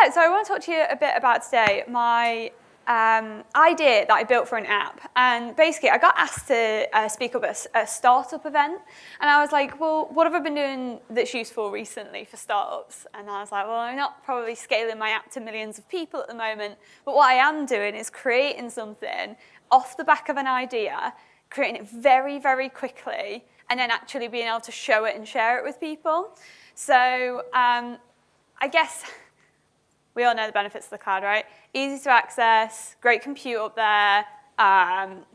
Yeah, so I want to talk to you a bit about today my idea that I built for an app. And basically, I got asked to speak up at a startup event. And I was like, well, what have I been doing that's useful recently for startups? And I was like, well, I'm not probably scaling my app to millions of people at the moment. But what I am doing is creating something off the back of an idea, creating it very, very quickly, and then actually being able to show it and share it with people. So I guess we all know the benefits of the cloud, right? Easy to access, great compute up there,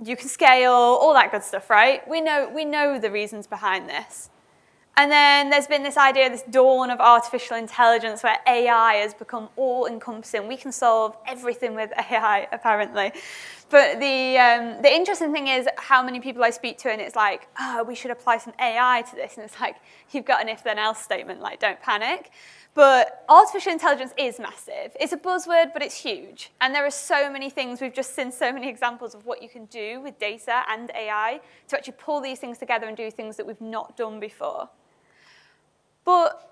you can scale, all that good stuff, right? We know the reasons behind this. And then there's been this idea, this dawn of artificial intelligence where AI has become all-encompassing. We can solve everything with AI, apparently. But the interesting thing is how many people I speak to, and it's like, oh, we should apply some AI to this. And it's like, you've got an if-then-else statement, like, don't panic. But artificial intelligence is massive. It's a buzzword, but it's huge. And there are so many things. We've just seen so many examples of what you can do with data and AI to actually pull these things together and do things that we've not done before. But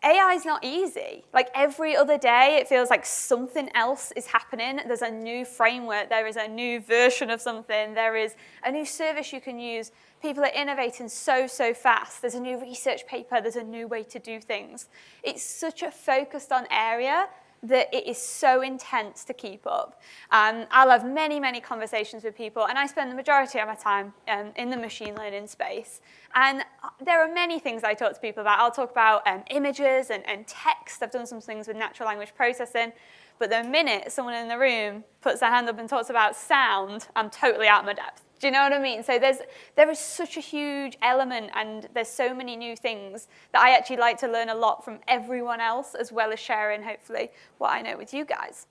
AI is not easy. Like every other day, it feels like something else is happening. There's a new framework. There is a new version of something. There is a new service you can use. People are innovating so fast. There's a new research paper. There's a new way to do things. It's such a focused on area that it is so intense to keep up. I'll have many conversations with people, and I spend the majority of my time in the machine learning space. And there are many things I talk to people about. I'll talk about images and text. I've done some things with natural language processing. But the minute someone in the room puts their hand up and talks about sound, I'm totally out of my depth. Do you know what I mean? So there is such a huge element, and there's so many new things that I actually like to learn a lot from everyone else, as well as sharing, hopefully, what I know with you guys.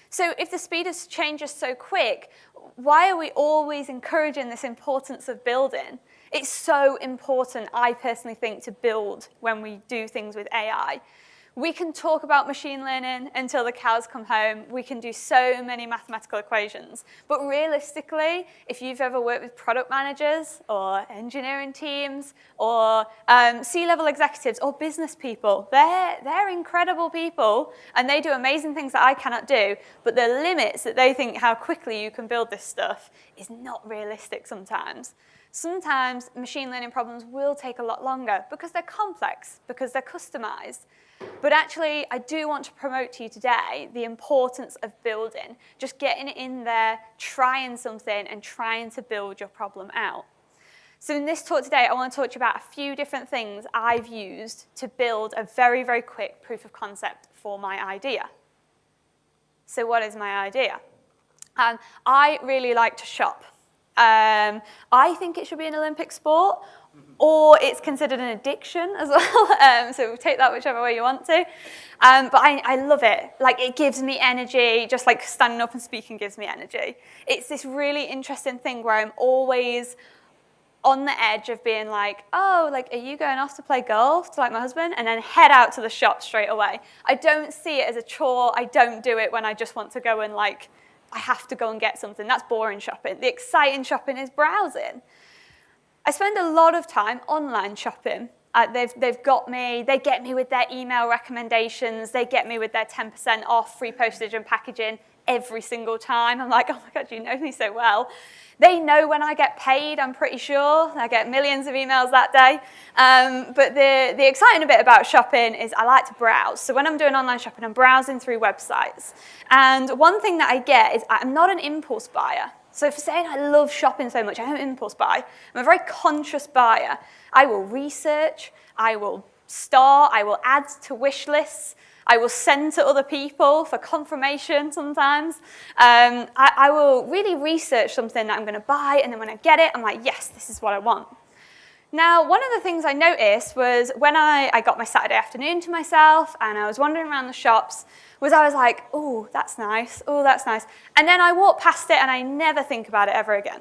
So if the speed of change is so quick, why are we always encouraging this importance of building? It's so important, I personally think, to build when we do things with AI. We can talk about machine learning until the cows come home. We can do so many mathematical equations. But realistically, if you've ever worked with product managers or engineering teams or C-level executives or business people, they're incredible people, and they do amazing things that I cannot do. But the limits that they think how quickly you can build this stuff is not realistic sometimes. Sometimes machine learning problems will take a lot longer because they're complex, because they're customized. But actually, I do want to promote to you today the importance of building, just getting in there, trying something, and trying to build your problem out. So in this talk today, I want to talk to you about a few different things I've used to build a very quick proof of concept for my idea. So what is my idea? I really like to shop. I think it should be an Olympic sport, or it's considered an addiction as well. So take that whichever way you want to. But I love it. Like, it gives me energy, just like standing up and speaking gives me energy. It's this really interesting thing where I'm always on the edge of being like, oh, like, are you going off to play golf to like my husband? And then head out to the shop straight away. I don't see it as a chore. I don't do it when I just want to go and like, I have to go and get something. That's boring shopping. The exciting shopping is browsing. I spend a lot of time online shopping. They've got me. They get me with their email recommendations. They get me with their 10% off, free postage and packaging every single time. I'm like, oh my God, you know me so well. They know when I get paid, I'm pretty sure. I get millions of emails that day. But the exciting bit about shopping is I like to browse. So when I'm doing online shopping, I'm browsing through websites. And one thing that I get is I'm not an impulse buyer. So for saying I love shopping so much, I don't impulse buy. I'm a very conscious buyer. I will research, I will start, I will add to wish lists, I will send to other people for confirmation sometimes. I will really research something that I'm going to buy, and then when I get it, I'm like, yes, this is what I want. Now, one of the things I noticed was when I got my Saturday afternoon to myself and I was wandering around the shops, was I was like, oh, that's nice, oh, that's nice. And then I walk past it and I never think about it ever again.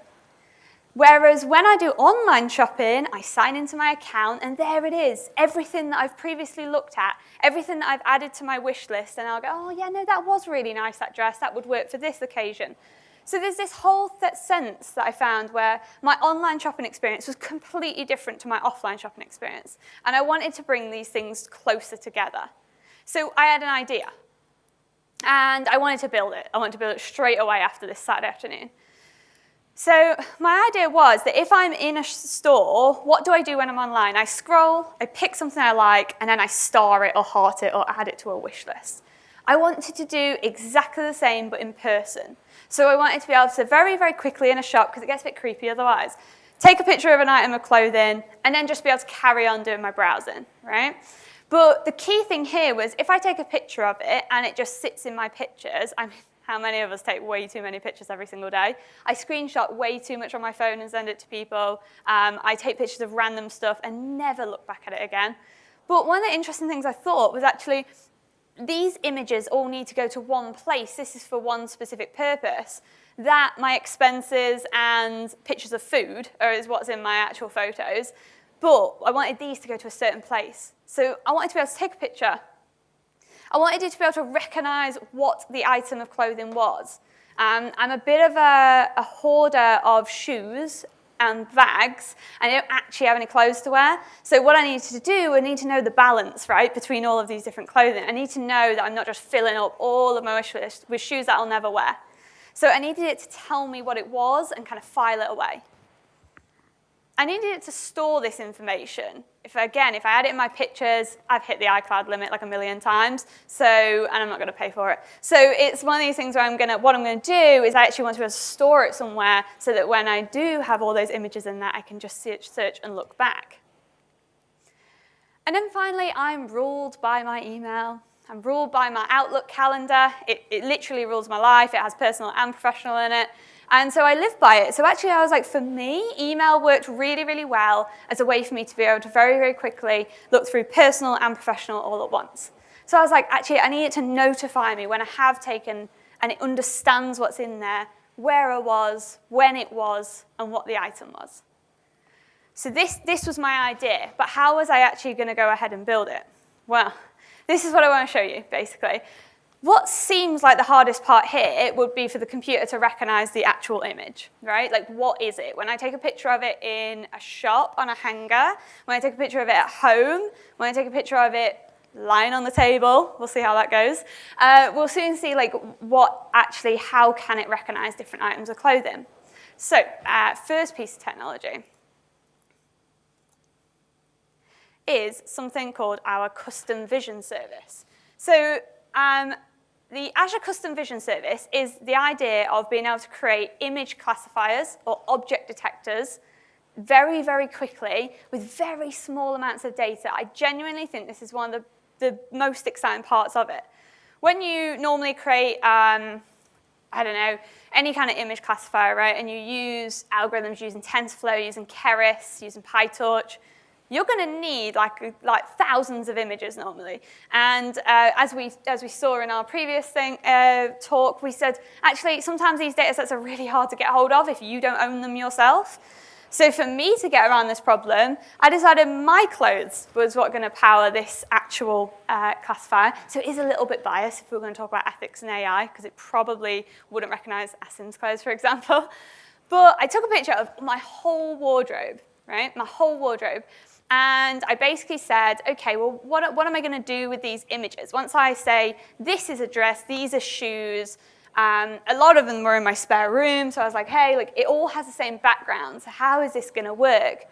Whereas when I do online shopping, I sign into my account and there it is, everything that I've previously looked at, everything that I've added to my wish list, and I'll go, oh yeah, no, that was really nice, that dress, that would work for this occasion. So there's this whole sense that I found where my online shopping experience was completely different to my offline shopping experience. And I wanted to bring these things closer together. So I had an idea, and I wanted to build it. I wanted to build it straight away after this Saturday afternoon. So my idea was that if I'm in a store, what do I do when I'm online? I scroll, I pick something I like, and then I star it or heart it or add it to a wish list. I wanted to do exactly the same, but in person. So I wanted to be able to very, very quickly in a shop, because it gets a bit creepy otherwise, take a picture of an item of clothing, and then just be able to carry on doing my browsing, right? But the key thing here was if I take a picture of it and it just sits in my pictures, I mean, how many of us take way too many pictures every single day? I screenshot way too much on my phone and send it to people. I take pictures of random stuff and never look back at it again. But one of the interesting things I thought was actually these images all need to go to one place. This is for one specific purpose. That my expenses and pictures of food is what's in my actual photos. But I wanted these to go to a certain place. So I wanted to be able to take a picture. I wanted it to be able to recognize what the item of clothing was. I'm a bit of a hoarder of shoes and bags, and I don't actually have any clothes to wear. So what I needed to do, I need to know the balance, right, between all of these different clothing. I need to know that I'm not just filling up all of my wish list with shoes that I'll never wear. So I needed it to tell me what it was and kind of file it away. I needed it to store this information. If I add it in my pictures, I've hit the iCloud limit like 1,000,000 times, and I'm not going to pay for it. So it's one of these things where what I'm going to do is I actually want to be able to store it somewhere so that when I do have all those images in there, I can just search and look back. And then finally, I'm ruled by my email. I'm ruled by my Outlook calendar. It literally rules my life. It has personal and professional in it. And so I live by it. So actually I was like, for me, email worked really, really well as a way for me to be able to very, very quickly look through personal and professional all at once. So I was like, actually, I need it to notify me when I have taken, and it understands what's in there, where I was, when it was, and what the item was. So this was my idea, but how was I actually going to go ahead and build it? Well, this is what I want to show you, basically. What seems like the hardest part here would be for the computer to recognize the actual image, right? Like, what is it? When I take a picture of it in a shop on a hanger, when I take a picture of it at home, when I take a picture of it lying on the table, we'll see how that goes. We'll soon see, like, how can it recognize different items of clothing? So, first piece of technology is something called our Custom Vision service. So, the Azure Custom Vision service is the idea of being able to create image classifiers or object detectors very, very quickly with very small amounts of data. I genuinely think this is one of the most exciting parts of it. When you normally create, I don't know, any kind of image classifier, right, and you use algorithms using TensorFlow, using Keras, using PyTorch, you're going to need like thousands of images normally. And as we saw in our previous talk, we said, actually, sometimes these data sets are really hard to get hold of if you don't own them yourself. So for me to get around this problem, I decided my clothes was what going to power this actual classifier. So it is a little bit biased if we're going to talk about ethics and AI, because it probably wouldn't recognize Asim's clothes, for example. But I took a picture of my whole wardrobe, right? My whole wardrobe. And I basically said, okay, well, what am I going to do with these images? Once I say, this is a dress, these are shoes, a lot of them were in my spare room, so I was like, hey, like, it all has the same background, so how is this going to work?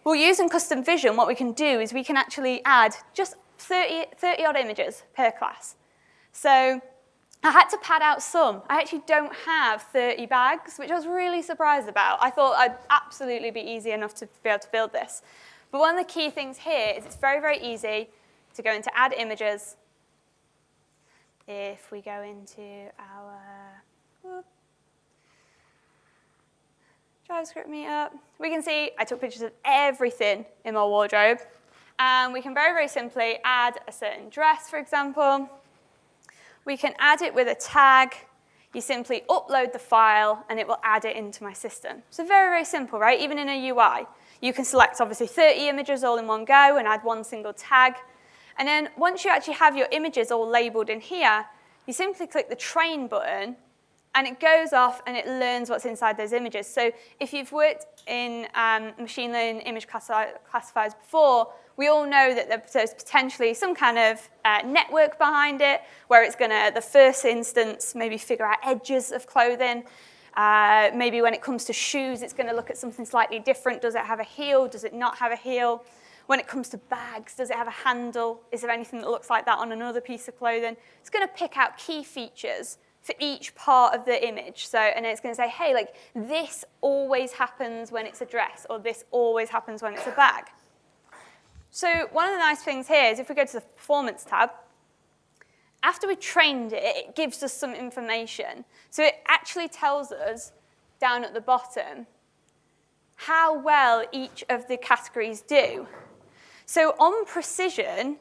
Well, using Custom Vision, what we can do is we can actually add just 30-odd images per class. So I had to pad out some. I actually don't have 30 bags, which I was really surprised about. I thought I'd absolutely be easy enough to be able to build this. But one of the key things here is it's very, very easy to go into Add Images. If we go into our JavaScript meetup, we can see I took pictures of everything in my wardrobe. And we can very, very simply add a certain dress, for example. We can add it with a tag. You simply upload the file, and it will add it into my system. So very, very simple, right? Even in a UI. You can select, obviously, 30 images all in one go and add one single tag. And then once you actually have your images all labeled in here, you simply click the train button, and it goes off and it learns what's inside those images. So if you've worked in machine learning image classifiers before, we all know that there's potentially some kind of network behind it, where it's going to, at the first instance, maybe figure out edges of clothing. Maybe when it comes to shoes, it's going to look at something slightly different. Does it have a heel? Does it not have a heel? When it comes to bags, does it have a handle? Is there anything that looks like that on another piece of clothing? It's going to pick out key features for each part of the image. So, and it's going to say, hey, like, this always happens when it's a dress, or this always happens when it's a bag. So one of the nice things here is if we go to the Performance tab, after we trained it, it gives us some information. So it actually tells us down at the bottom how well each of the categories do. So on precision,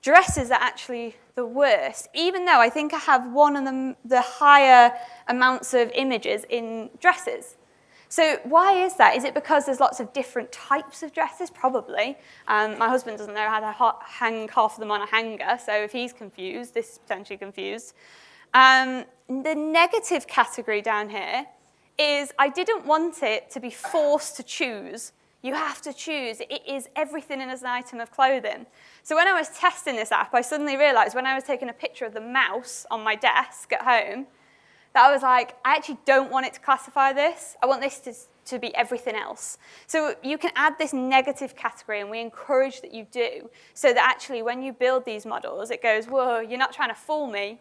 dresses are actually the worst, even though I think I have one of the higher amounts of images in dresses. So why is that? Is it because there's lots of different types of dresses? Probably. My husband doesn't know how to hang half of them on a hanger, so if he's confused, this is potentially confused. The negative category down here is I didn't want it to be forced to choose. You have to choose. It is everything in as an item of clothing. So when I was testing this app, I suddenly realized when I was taking a picture of the mouse on my desk at home, that I was like, I actually don't want it to classify this. I want this to be everything else. So you can add this negative category, and we encourage that you do, so that actually when you build these models, it goes, whoa, you're not trying to fool me.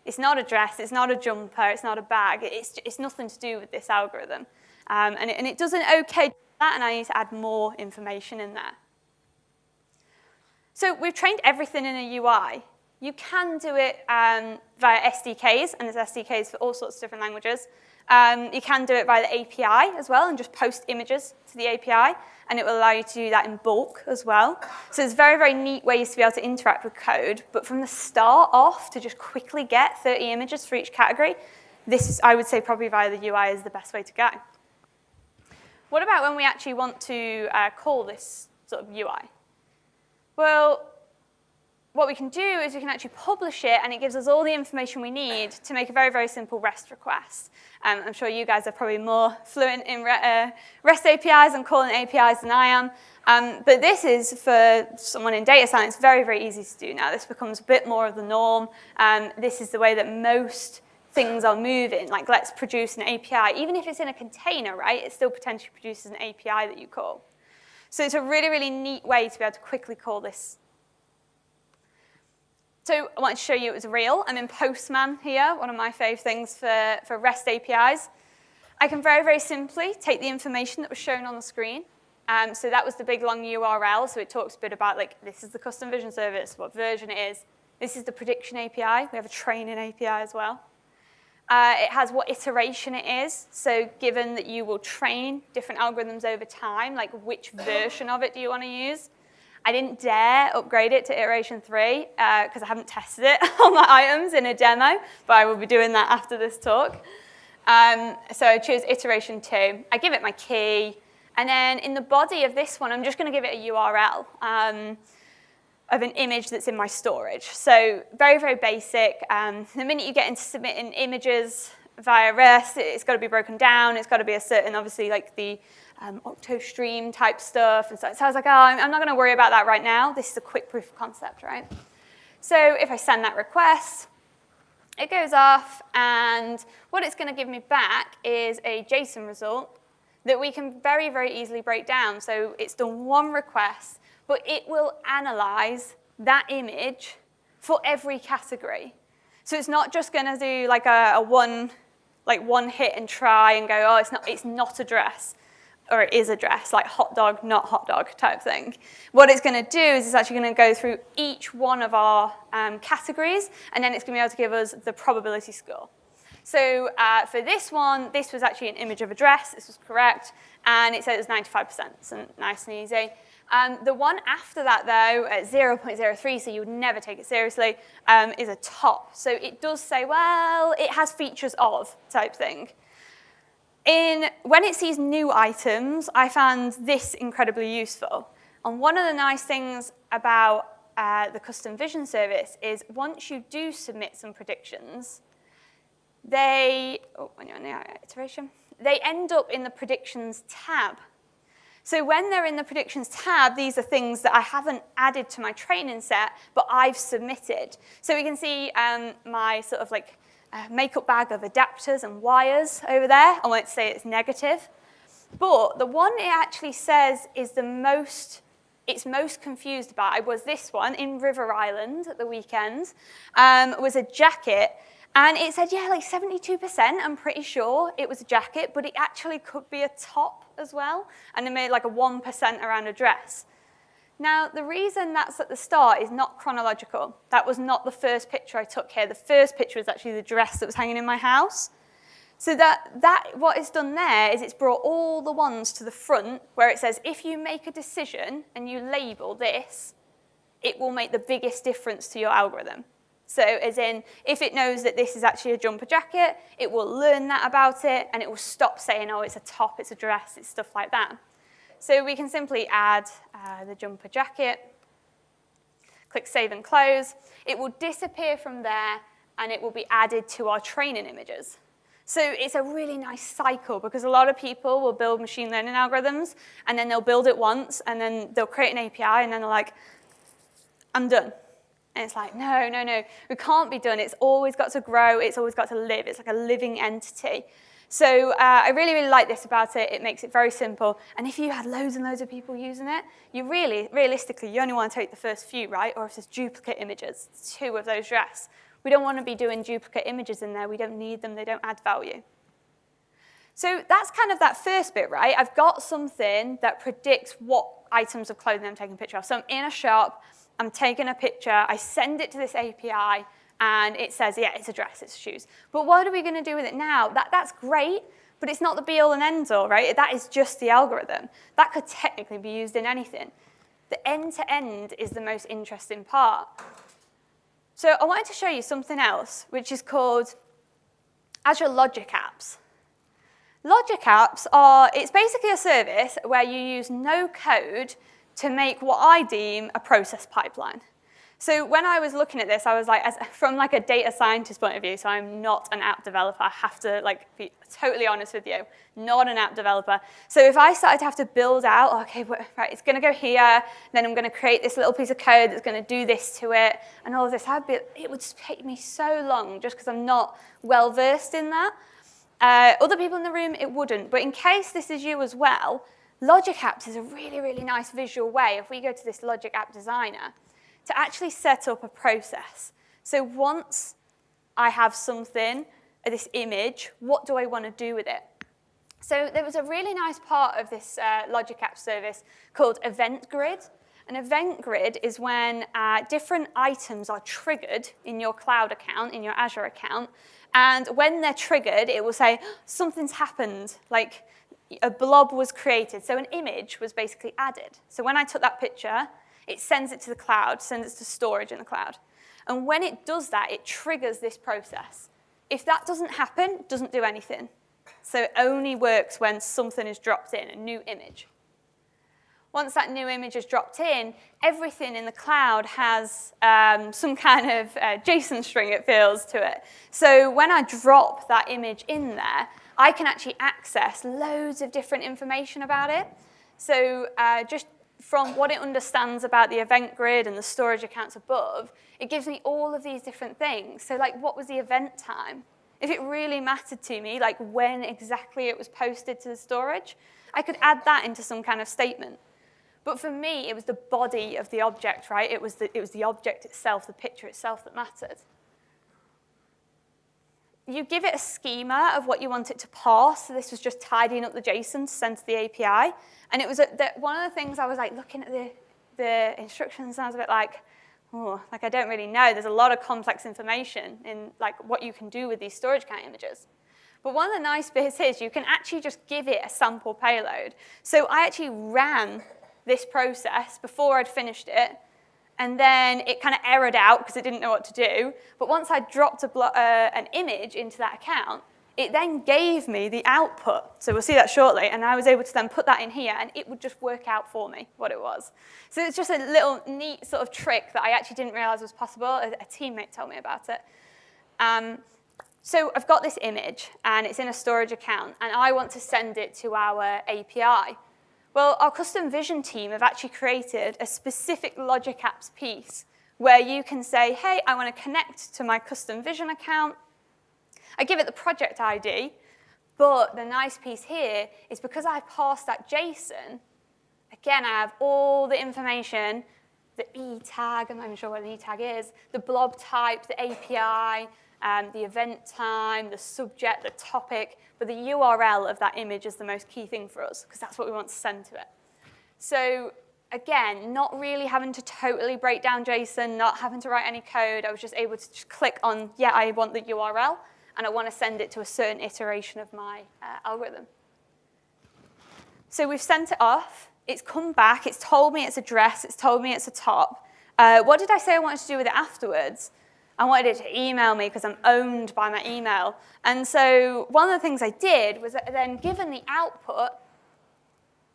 It's not a dress, it's not a jumper, it's not a bag. It's nothing to do with this algorithm. And it does an okay job of that, and I need to add more information in there. So we've trained everything in a UI. You can do it via SDKs, and there's SDKs for all sorts of different languages. You can do it via the API as well, and just post images to the API, and it will allow you to do that in bulk as well. So there's very, very neat ways to be able to interact with code, but from the start off, to just quickly get 30 images for each category, this is, I would say, probably via the UI is the best way to go. What about when we actually want to call this sort of UI? Well, what we can do is we can actually publish it, and it gives us all the information we need to make a very, very simple REST request. I'm sure you guys are probably more fluent in REST APIs and calling APIs than I am. But this is, for someone in data science, very, very easy to do now. This becomes a bit more of the norm. This is the way that most things are moving. Like, let's produce an API. Even if it's in a container, right, it still potentially produces an API that you call. So it's a really, really neat way to be able to quickly call this. So I wanted to show you it was real. I'm in Postman here, one of my fave things for REST APIs. I can very, very simply take the information that was shown on the screen. So that was the big, long URL. So it talks a bit about, like, this is the custom vision service, what version it is. This is the prediction API. We have a training API as well. It has what iteration it is. So given that you will train different algorithms over time, like, which version of it do you want to use? I didn't dare upgrade it to iteration 3 because I haven't tested it on my items in a demo, but I will be doing that after this talk. So I choose iteration 2. I give it my key, and then in the body of this one, I'm just going to give it a URL of an image that's in my storage. So very, very basic. The minute you get into submitting images via REST, it's got to be broken down. It's got to be a certain, obviously, like the OctoStream type stuff. And so I was like, oh, I'm not going to worry about that right now. This is a quick proof of concept, right? So if I send that request, it goes off, and what it's going to give me back is a JSON result that we can very, very easily break down. So it's done one request, but it will analyze that image for every category. So it's not just going to do like a one hit and try and go, oh, it's not a dress, or it is a dress, like hot dog, not hot dog type thing. What it's going to do is it's actually going to go through each one of our categories, and then it's going to be able to give us the probability score. So for this one, this was actually an image of a dress. This was correct, and it said it was 95%, so nice and easy. The one after that, though, at 0.03, so you would never take it seriously, is a top. So it does say, well, it has features of type thing. When it sees new items, I found this incredibly useful. And one of the nice things about the custom vision service is once you do submit some predictions, when you're on the iteration, they end up in the predictions tab. So when they're in the predictions tab, these are things that I haven't added to my training set, but I've submitted. So we can see my sort of like makeup bag of adapters and wires over there. I won't say it's negative. But the one it actually says is it's most confused by was this one in River Island at the weekend, was a jacket. And it said, yeah, like 72%, I'm pretty sure it was a jacket, but it actually could be a top as well. And it made like a 1% around a dress. Now, the reason that's at the start is not chronological. That was not the first picture I took here. The first picture was actually the dress that was hanging in my house. So what it's done there is it's brought all the ones to the front where it says, if you make a decision and you label this, it will make the biggest difference to your algorithm. So as in, if it knows that this is actually a jumper jacket, it will learn that about it, and it will stop saying, oh, it's a top, it's a dress, it's stuff like that. So we can simply add the jumper jacket, click Save and Close. It will disappear from there, and it will be added to our training images. So it's a really nice cycle, because a lot of people will build machine learning algorithms, and then they'll build it once, and then they'll create an API, and then they're like, I'm done. And it's like, no, we can't be done. It's always got to grow. It's always got to live. It's like a living entity. So I really, really like this about it. It makes it very simple. And if you had loads and loads of people using it, realistically, you only want to take the first few, right? Or if there's duplicate images, 2 of those dress. We don't want to be doing duplicate images in there. We don't need them. They don't add value. So that's kind of that first bit, right? I've got something that predicts what items of clothing I'm taking a picture of. So I'm in a shop. I'm taking a picture, I send it to this API, and it says, yeah, it's a dress, it's shoes. But what are we going to do with it now? That's great, but it's not the be-all and end-all, right? That is just the algorithm. That could technically be used in anything. The end-to-end is the most interesting part. So I wanted to show you something else, which is called Azure Logic Apps. Logic Apps it's basically a service where you use no code to make what I deem a process pipeline. So when I was looking at this, I was like, from like a data scientist point of view, so I'm not an app developer. I have to be totally honest with you, not an app developer. So if I started to have to build out, okay, right, it's going to go here, then I'm going to create this little piece of code that's going to do this to it, and all of this, it would take me so long just because I'm not well versed in that. Other people in the room, it wouldn't. But in case this is you as well, Logic Apps is a really, really nice visual way, if we go to this Logic App Designer, to actually set up a process. So once I have something, this image, what do I want to do with it? So there was a really nice part of this Logic App service called Event Grid. An event grid is when different items are triggered in your cloud account, in your Azure account, and when they're triggered, it will say, something's happened, like a blob was created, so an image was basically added. So when I took that picture, it sends it to the cloud, sends it to storage in the cloud. And when it does that, it triggers this process. If that doesn't happen, it doesn't do anything. So it only works when something is dropped in, a new image. Once that new image is dropped in, everything in the cloud has some kind of JSON string, it feels, to it. So when I drop that image in there, I can actually access loads of different information about it. So just from what it understands about the event grid and the storage accounts above, it gives me all of these different things. So like, what was the event time? If it really mattered to me, like when exactly it was posted to the storage, I could add that into some kind of statement. But for me, it was the body of the object, right? It was the object itself, the picture itself that mattered. You give it a schema of what you want it to parse. So this was just tidying up the JSON to send to the API. And it was one of the things I was like looking at the instructions, and I was a bit like, oh, like I don't really know. There's a lot of complex information in like what you can do with these storage account images. But one of the nice bits is you can actually just give it a sample payload. So I actually ran this process before I'd finished it, and then it kind of errored out because it didn't know what to do. But once I dropped an image into that account, it then gave me the output. So we'll see that shortly. And I was able to then put that in here, and it would just work out for me what it was. So it's just a little neat sort of trick that I actually didn't realize was possible. A teammate told me about it. So I've got this image, and it's in a storage account, and I want to send it to our API. Well, our Custom Vision team have actually created a specific Logic Apps piece where you can say, hey, I want to connect to my Custom Vision account. I give it the project ID, but the nice piece here is because I passed that JSON, again, I have all the information, the E tag, I'm not even sure what an E tag is, the blob type, the API, the event time, the subject, the topic, but the URL of that image is the most key thing for us because that's what we want to send to it. So again, not really having to totally break down JSON, not having to write any code. I was just able to just click on, yeah, I want the URL, and I want to send it to a certain iteration of my algorithm. So we've sent it off. It's come back. It's told me its address. It's told me it's a top. What did I say I wanted to do with it afterwards? I wanted it to email me because I'm owned by my email. And so one of the things I did was that then, given the output,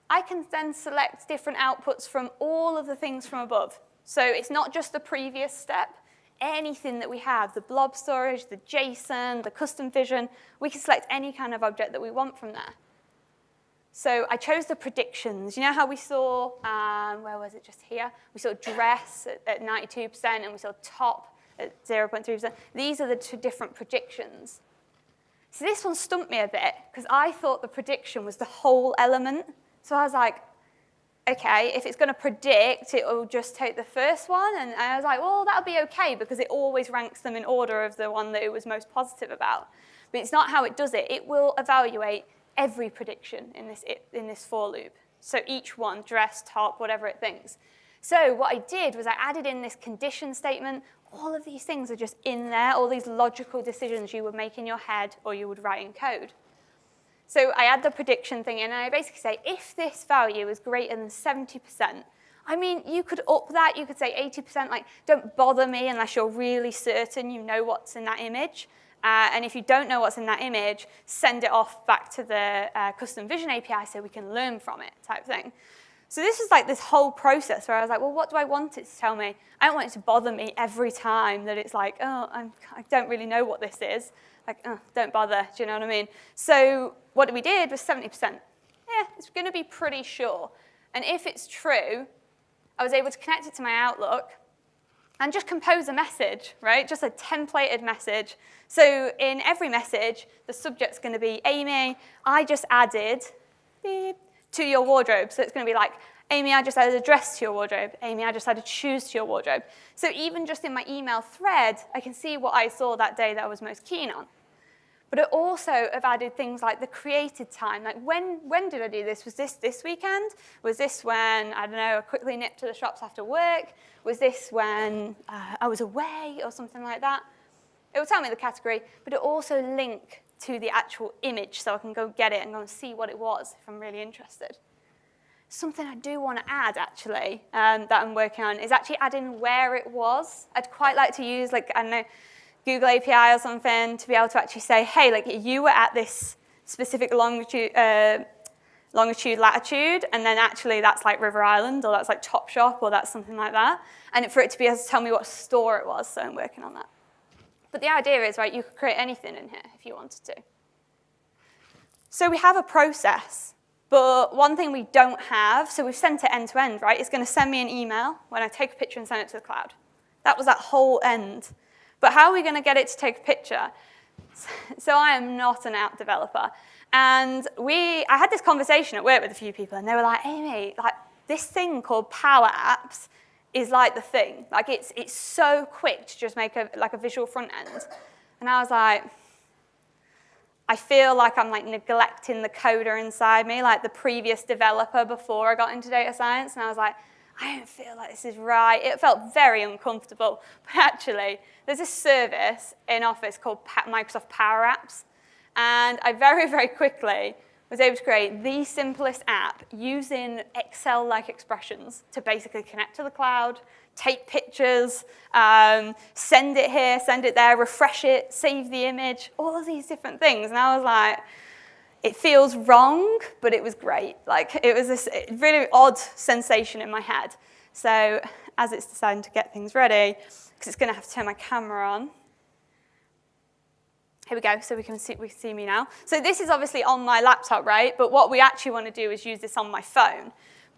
I can then select different outputs from all of the things from above. So it's not just the previous step. Anything that we have, the blob storage, the JSON, the custom vision, we can select any kind of object that we want from there. So I chose the predictions. You know how we saw, where was it, just here? We saw dress at 92%, and we saw top at 0.3%. These are the two different predictions. So this one stumped me a bit, because I thought the prediction was the whole element. So I was like, okay, if it's going to predict, it will just take the first one. And I was like, well, that'll be okay, because it always ranks them in order of the one that it was most positive about. But it's not how it does it. It will evaluate every prediction in this for loop. So each one, dress, top, whatever it thinks. So what I did was I added in this condition statement. All of these things are just in there, all these logical decisions you would make in your head or you would write in code. So I add the prediction thing in, and I basically say, if this value is greater than 70%, I mean, you could up that. You could say 80%, like, don't bother me unless you're really certain you know what's in that image. And if you don't know what's in that image, send it off back to the Custom Vision API so we can learn from it type thing. So this is like this whole process where I was like, well, what do I want it to tell me? I don't want it to bother me every time that it's like, oh, I don't really know what this is. Like, oh, don't bother, do you know what I mean? So what we did was 70%. Yeah, it's going to be pretty sure. And if it's true, I was able to connect it to my Outlook and just compose a message, right? Just a templated message. So in every message, the subject's going to be, Amy, I just added to your wardrobe. So it's going to be like, Amy, I just added a dress to your wardrobe. Amy, I just added shoes to your wardrobe. So even just in my email thread, I can see what I saw that day that I was most keen on. But I also have added things like the created time. Like, when did I do this? Was this weekend? Was this when, I don't know, I quickly nipped to the shops after work? Was this when I was away or something like that? It will tell me the category, but it also link to the actual image so I can go get it and go and see what it was if I'm really interested. Something I do want to add, actually, that I'm working on is actually adding where it was. I'd quite like to use, like, I don't know, Google API or something to be able to actually say, hey, like, you were at this specific longitude, latitude, and then actually that's like River Island, or that's like Topshop, or that's something like that. And for it to be able to tell me what store it was, so I'm working on that. But the idea is, right, you could create anything in here if you wanted to. So we have a process, but one thing we don't have, so we've sent it end to end, right? It's going to send me an email when I take a picture and send it to the cloud. That was that whole end. But how are we going to get it to take a picture? So I am not an app developer. And I had this conversation at work with a few people, and they were like, Amy, like, this thing called PowerApps is like the thing. Like, it's so quick to just make a visual front end. And I was like, I feel like I'm like neglecting the coder inside me, like the previous developer before I got into data science. And I was like, I don't feel like this is right. It felt very uncomfortable. But actually, there's this service in Office called Microsoft PowerApps. And I very, very quickly was able to create the simplest app using Excel-like expressions to basically connect to the cloud, take pictures, send it here, send it there, refresh it, save the image, all of these different things. And I was like, it feels wrong, but it was great. Like, it was this really odd sensation in my head. So as it's deciding to get things ready, because it's going to have to turn my camera on, Here we go, so we can see me now. So this is obviously on my laptop, right? But what we actually want to do is use this on my phone.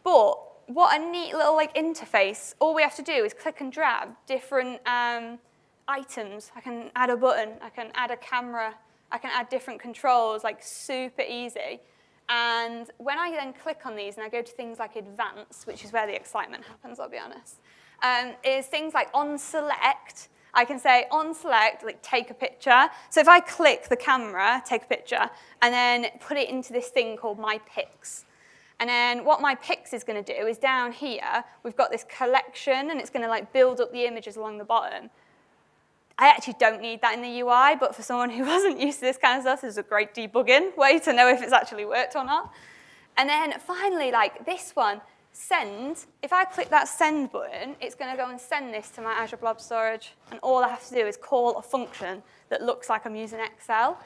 But what a neat little interface. All we have to do is click and drag different items. I can add a button, I can add a camera, I can add different controls, super easy. And when I then click on these and I go to things like advanced, which is where the excitement happens, I'll be honest, is things like on select. I can say on select, take a picture. So if I click the camera, take a picture, and then put it into this thing called My Pics. And then what My Pics is going to do is down here, we've got this collection, and it's going to build up the images along the bottom. I actually don't need that in the UI, but for someone who wasn't used to this kind of stuff, this is a great debugging way to know if it's actually worked or not. And then finally, this one, send. If I click that send button, it's going to go and send this to my Azure Blob Storage, and all I have to do is call a function that looks like I'm using Excel.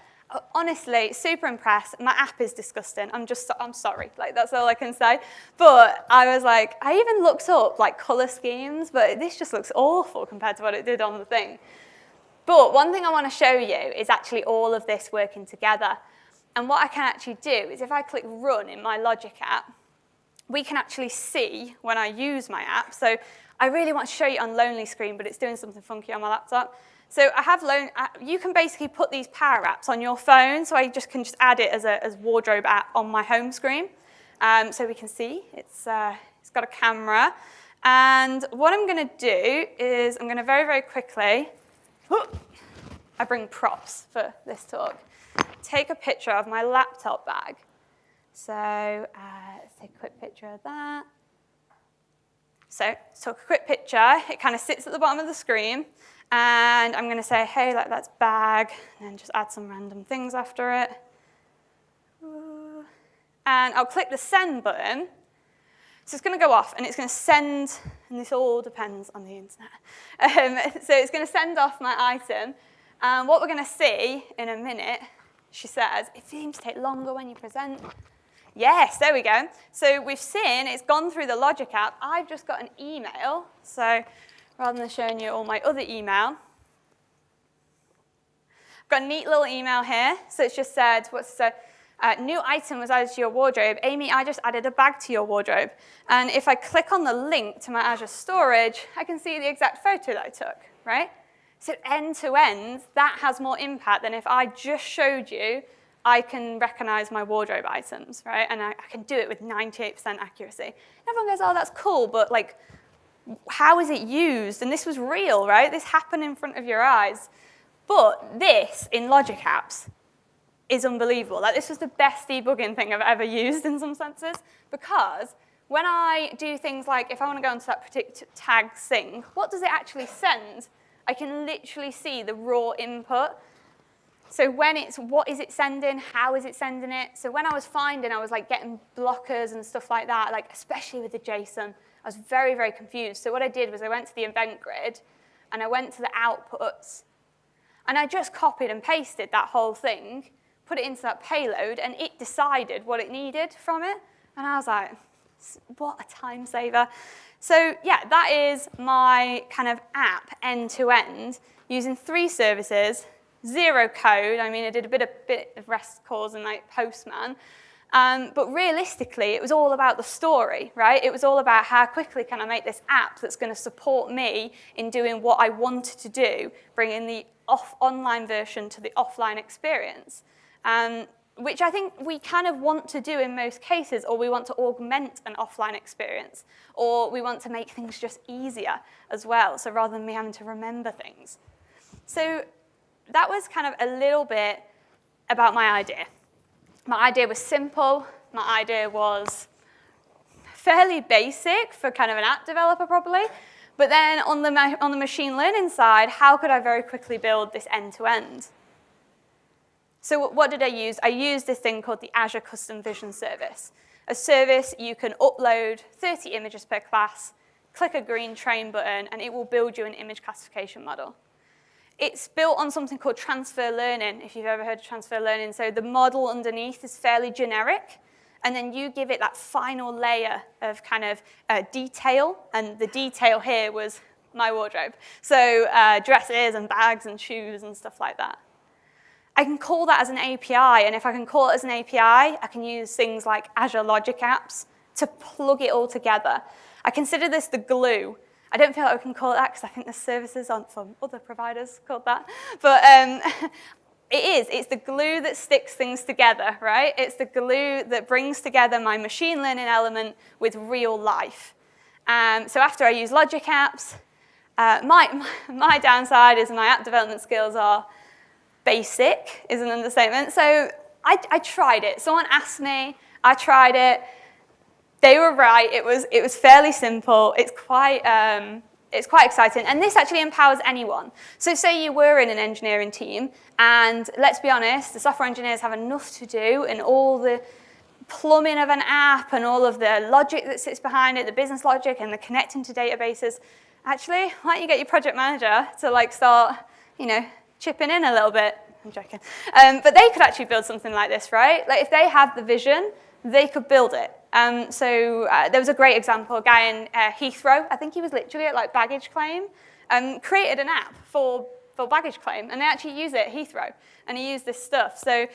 Honestly, super impressed. My app is disgusting. I'm sorry. That's all I can say. But I was I even looked up color schemes, but this just looks awful compared to what it did on the thing. But one thing I want to show you is actually all of this working together. And what I can actually do is if I click run in my Logic app, we can actually see when I use my app. So I really want to show you on Lonely Screen, but it's doing something funky on my laptop. So I have you can basically put these PowerApps on your phone. So I can just add it as wardrobe app on my home screen. So we can see it's got a camera. And what I'm going to do is I'm going to very, very quickly, I bring props for this talk, take a picture of my laptop bag. So let's take a quick picture of that. So took a quick picture. It kind of sits at the bottom of the screen. And I'm going to say, hey, that's bag, and then just add some random things after it. And I'll click the send button. So it's going to go off, and it's going to send, and this all depends on the internet. So it's going to send off my item. And what we're going to see in a minute, she says, it seems to take longer when you present. Yes, there we go. So we've seen it's gone through the Logic app. I've just got an email. So rather than showing you all my other email, I've got a neat little email here. So it's just said, new item was added to your wardrobe. Amy, I just added a bag to your wardrobe. And if I click on the link to my Azure storage, I can see the exact photo that I took, right? So end to end, that has more impact than if I just showed you I can recognize my wardrobe items, right? And I can do it with 98% accuracy. And everyone goes, oh, that's cool, but how is it used? And this was real, right? This happened in front of your eyes. But this, in Logic Apps, is unbelievable. This was the best debugging thing I've ever used in some senses, because when I do things like, if I want to go into that particular tag thing, what does it actually send? I can literally see the raw input. So what is it sending? How is it sending it? So when I was getting blockers and stuff like that, especially with the JSON, I was very, very confused. So what I did was I went to the event grid, and I went to the outputs, and I just copied and pasted that whole thing, put it into that payload, and it decided what it needed from it. And I was like, what a time saver. So yeah, that is my kind of app end to end using 3 services, 0 code. I mean, I did a bit of REST calls and Postman. But realistically, it was all about the story, right? It was all about how quickly can I make this app that's going to support me in doing what I wanted to do, bringing the online version to the offline experience, which I think we kind of want to do in most cases, or we want to augment an offline experience, or we want to make things just easier as well, so rather than me having to remember things. So that was kind of a little bit about my idea. My idea was simple. My idea was fairly basic for kind of an app developer probably. But then on the machine learning side, how could I very quickly build this end-to-end? So what did I use? I used this thing called the Azure Custom Vision service. A service you can upload 30 images per class, click a green train button, and it will build you an image classification model. It's built on something called transfer learning, if you've ever heard of transfer learning. So the model underneath is fairly generic, and then you give it that final layer of kind of detail, and the detail here was my wardrobe. So dresses and bags and shoes and stuff like that. I can call that as an API, and if I can call it as an API, I can use things like Azure Logic Apps to plug it all together. I consider this the glue. I don't feel like we can call it that because I think there's services on from other providers called that. But it's the glue that sticks things together, right? It's the glue that brings together my machine learning element with real life. So after I use Logic Apps, my downside is my app development skills are basic, is an understatement. So I tried it. Someone asked me, I tried it. They were right. It was fairly simple. It's quite exciting, and this actually empowers anyone. So say you were in an engineering team, and let's be honest, the software engineers have enough to do, and all the plumbing of an app and all of the logic that sits behind it, the business logic and the connecting to databases. Actually, why don't you get your project manager to like start, chipping in a little bit? I'm joking. But they could actually build something like this, right? Like if they have the vision, they could build it. So there was a great example, a guy in Heathrow, I think he was literally at like baggage claim, created an app for baggage claim, and they actually use it at Heathrow, and he used this stuff. So,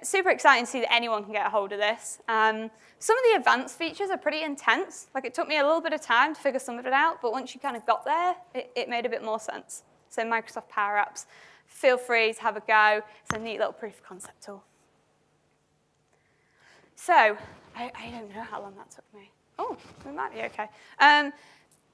super exciting to see that anyone can get a hold of this. Some of the advanced features are pretty intense. Like it took me a little bit of time to figure some of it out, but once you kind of got there, it made a bit more sense. So Microsoft PowerApps, feel free to have a go. It's a neat little proof of concept tool. So, I don't know how long that took me. Oh, we might be okay.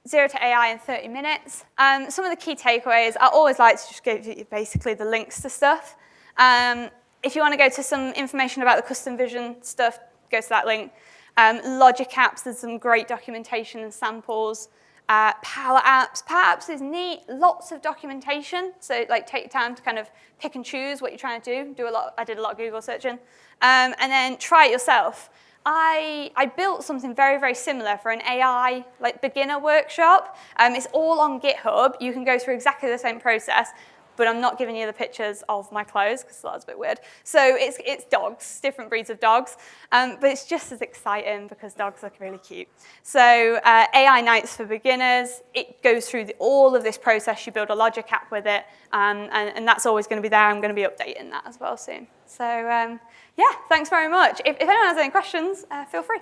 0 to AI in 30 minutes. Some of the key takeaways, I always like to just give you basically the links to stuff. If you want to go to some information about the custom vision stuff, go to that link. Logic Apps, there's some great documentation and samples. PowerApps is neat, lots of documentation. So like take your time to kind of pick and choose what you're trying to do. I did a lot of Google searching. And then try it yourself. I built something very, very similar for an AI like beginner workshop. It's all on GitHub. You can go through exactly the same process, but I'm not giving you the pictures of my clothes because that's a bit weird. So it's dogs, different breeds of dogs, but it's just as exciting because dogs look really cute. So AI Nights for beginners, it goes through all of this process. You build a Logic app with it, and that's always going to be there. I'm going to be updating that as well soon. So yeah, thanks very much. If anyone has any questions, feel free.